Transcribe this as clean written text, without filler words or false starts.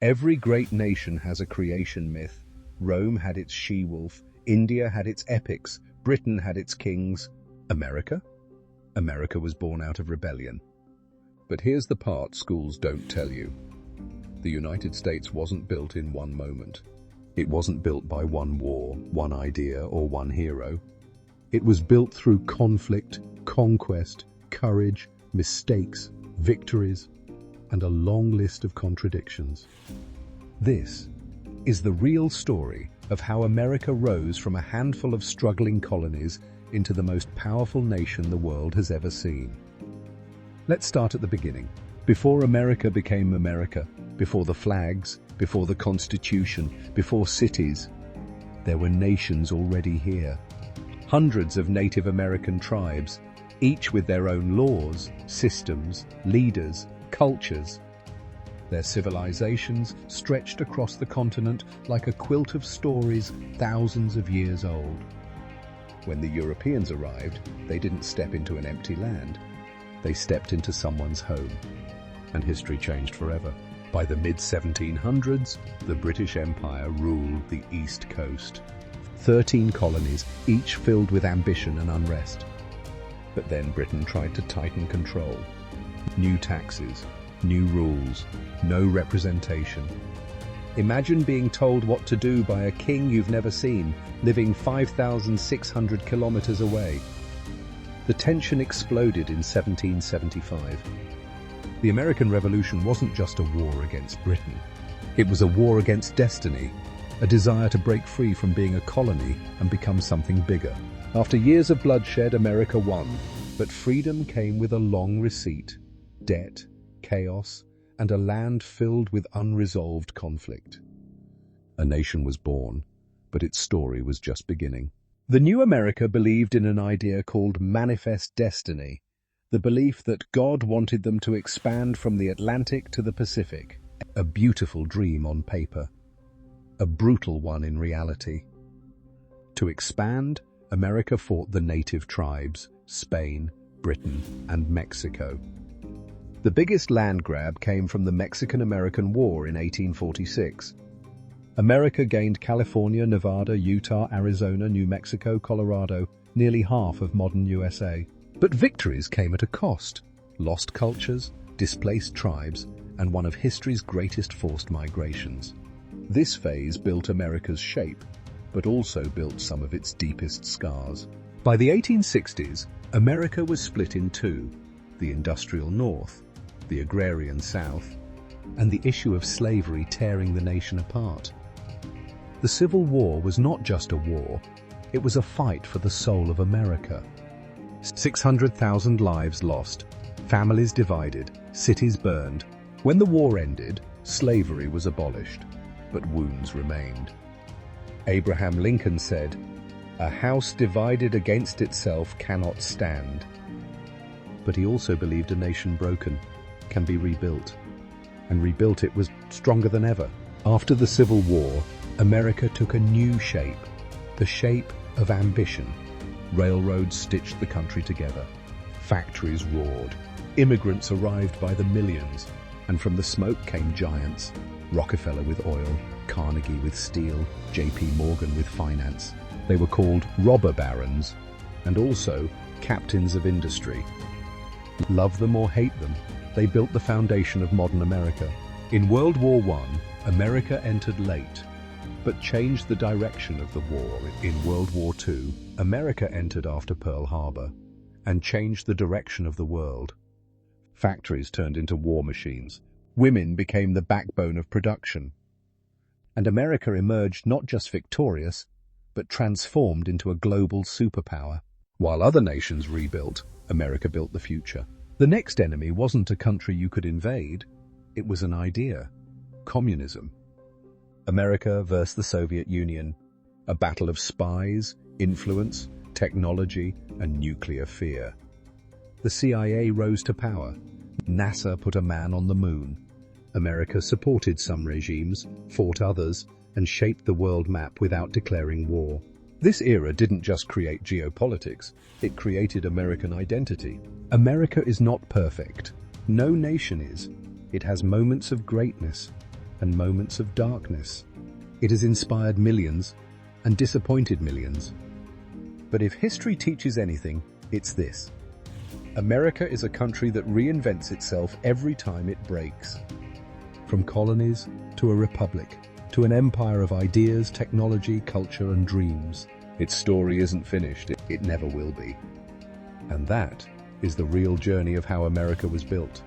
Every great nation has a creation myth. Rome had its she-wolf, India had its epics, Britain had its kings. America? America was born out of rebellion. But here's the part schools don't tell you. The United States wasn't built in one moment. It wasn't built by one war, one idea, or one hero. It was built through conflict, conquest, courage, mistakes, victories, and a long list of contradictions. This is the real story of how America rose from a handful of struggling colonies into the most powerful nation the world has ever seen. Let's start at the beginning. Before America became America, before the flags, before the Constitution, before cities, there were nations already here. Hundreds of Native American tribes, each with their own laws, systems, leaders, cultures. Their civilizations stretched across the continent like a quilt of stories thousands of years old. When the Europeans arrived, they didn't step into an empty land. They stepped into someone's home. And history changed forever. By the mid-1700s, the British Empire ruled the East Coast. 13 colonies, each filled with ambition and unrest. But then Britain tried to tighten control. New taxes, new rules, no representation. Imagine being told what to do by a king you've never seen, living 5,600 kilometers away. The tension exploded in 1775. The American Revolution wasn't just a war against Britain. It was a war against destiny, a desire to break free from being a colony and become something bigger. After years of bloodshed, America won, but freedom came with a long receipt, debt, chaos, and a land filled with unresolved conflict. A nation was born, but its story was just beginning. The new America believed in an idea called manifest destiny, the belief that God wanted them to expand from the Atlantic to the Pacific. A beautiful dream on paper, a brutal one in reality. To expand, America fought the native tribes, Spain, Britain, and Mexico. The biggest land grab came from the Mexican-American War in 1846. America gained California, Nevada, Utah, Arizona, New Mexico, Colorado, nearly half of modern USA. But victories came at a cost. Lost cultures, displaced tribes, and one of history's greatest forced migrations. This phase built America's shape, but also built some of its deepest scars. By the 1860s, America was split in two: the industrial North, the agrarian South, and the issue of slavery tearing the nation apart. The Civil War was not just a war, it was a fight for the soul of America. 600,000 lives lost, families divided, cities burned. When the war ended, slavery was abolished, but wounds remained. Abraham Lincoln said, "A house divided against itself cannot stand." But he also believed a nation broken can be rebuilt, and rebuilt it was stronger than ever. After the Civil War, America took a new shape, the shape of ambition. Railroads stitched the country together. Factories roared. Immigrants arrived by the millions, and from the smoke came giants. Rockefeller with oil, Carnegie with steel, J.P. Morgan with finance. They were called robber barons, and also captains of industry. Love them or hate them, they built the foundation of modern America. In World War I, America entered late, but changed the direction of the war. In World War II, America entered after Pearl Harbor and changed the direction of the world. Factories turned into war machines. Women became the backbone of production. And America emerged not just victorious, but transformed into a global superpower. While other nations rebuilt, America built the future. The next enemy wasn't a country you could invade, it was an idea: communism. America versus the Soviet Union, a battle of spies, influence, technology, and nuclear fear. The CIA rose to power. NASA put a man on the moon. America supported some regimes, fought others, and shaped the world map without declaring war. This era didn't just create geopolitics, it created American identity. America is not perfect. No nation is. It has moments of greatness, and moments of darkness. It has inspired millions and disappointed millions. But if history teaches anything, it's this. America is a country that reinvents itself every time it breaks. From colonies to a republic, to an empire of ideas, technology, culture, and dreams. Its story isn't finished, it never will be. And that is the real journey of how America was built.